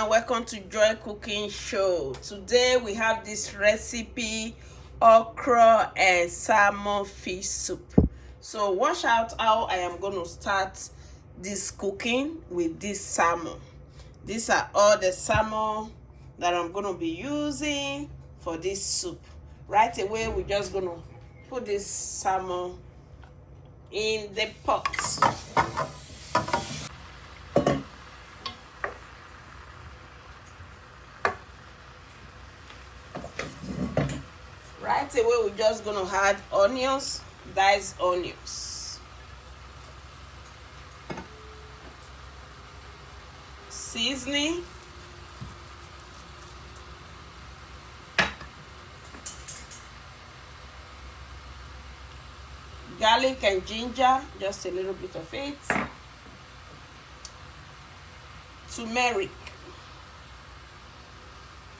everyone, welcome to Joy Cooking Show. Today we have this recipe, okra and salmon fish soup. So watch out how I am going to start this cooking with this salmon. These are all the salmon that I'm going to be using for this soup. Right away we're just going to put this salmon in the pot. Right away, we're just going to add onions, diced onions, seasoning, garlic and ginger, just a little bit of it, turmeric,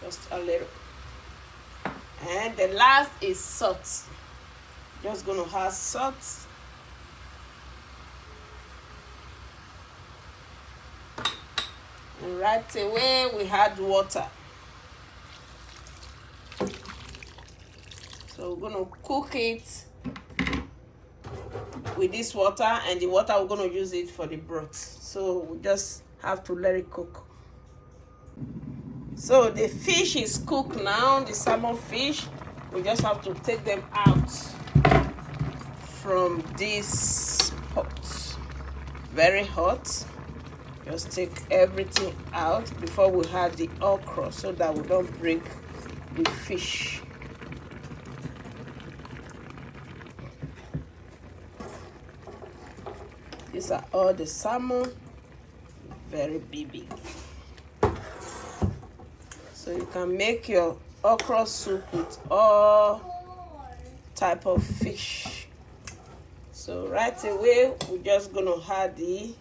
just a little. And the last is salt. Just gonna add salt. And right away we add water. So we're gonna cook it with this water, and the water we're gonna use it for the broth. So we just have to let it cook. So the fish is cooked now, the salmon fish. We just have to take them out from this pot. Very hot. Just take everything out before we add the okra so that we don't break the fish. These are all the salmon, very big. So you can make your okra soup with all type of fish. So right away, we're just gonna add the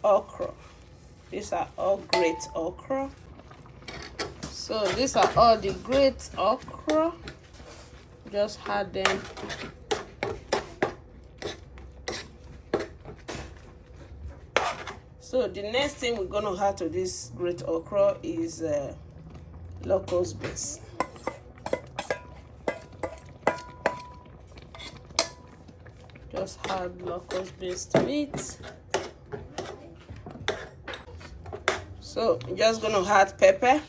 okra. These are all great okra. So these are all the great okra. Just add them. So the next thing we're gonna add to this great okra is locust beans. Just add locust beans to it. So I'm just gonna add pepper.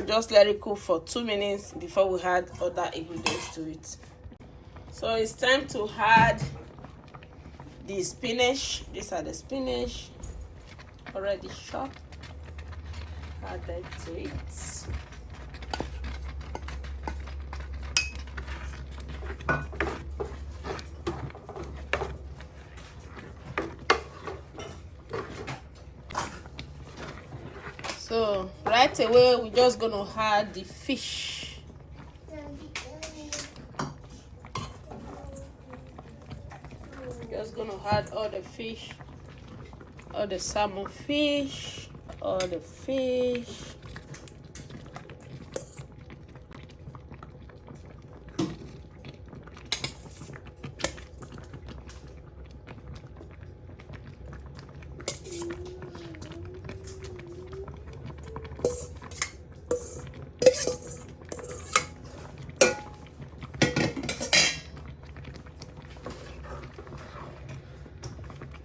Just let it cook for 2 minutes before we add other ingredients to it. So it's time to add the spinach. These are the spinach already chopped. Add that to it. So right away we're just gonna add the fish. Just gonna add all the fish, all the salmon fish, all the fish.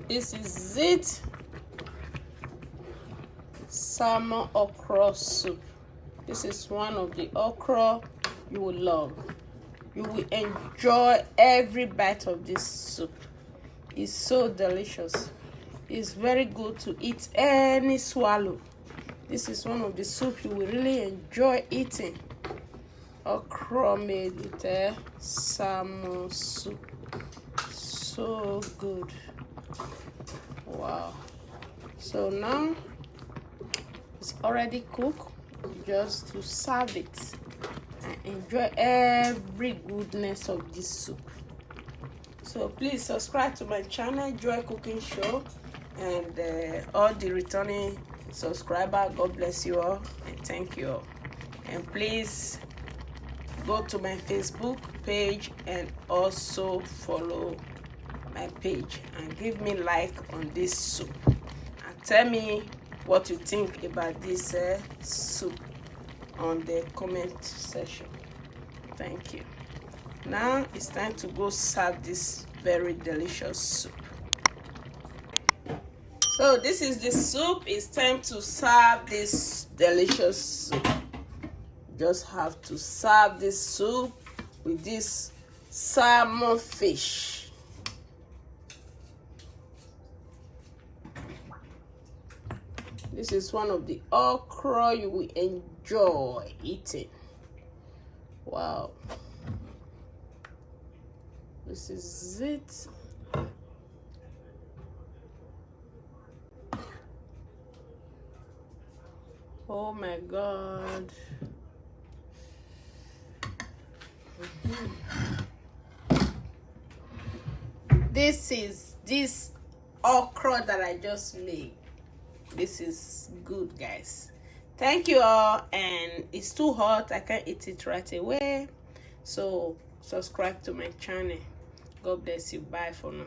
This is it. Salmon okra soup. This is one of the okra you will love. You will enjoy every bite of this soup. It's so delicious. It's very good to eat any swallow. This is one of the soup you will really enjoy eating. Okra made with a salmon soup. So good. Wow. So now it's already cooked. Just to serve it and enjoy every goodness of this soup. So please subscribe to my channel, Joy Cooking Show, and all the returning subscribers, God bless you all and thank you all. And please go to my Facebook page and also follow my page and give me like on this soup and tell me what you think about this soup on the comment section. Thank you. Now it's time to go serve this very delicious soup. So this is the soup. It's time to serve this delicious soup. Just have to serve this soup with this salmon fish. This is one of the okra you will enjoy eating. Wow. This is it. Oh my God. This okra that I just made. This is good, guys. Thank you all. And it's too hot, I can't eat it right away, so subscribe to my channel. God bless you. Bye for now.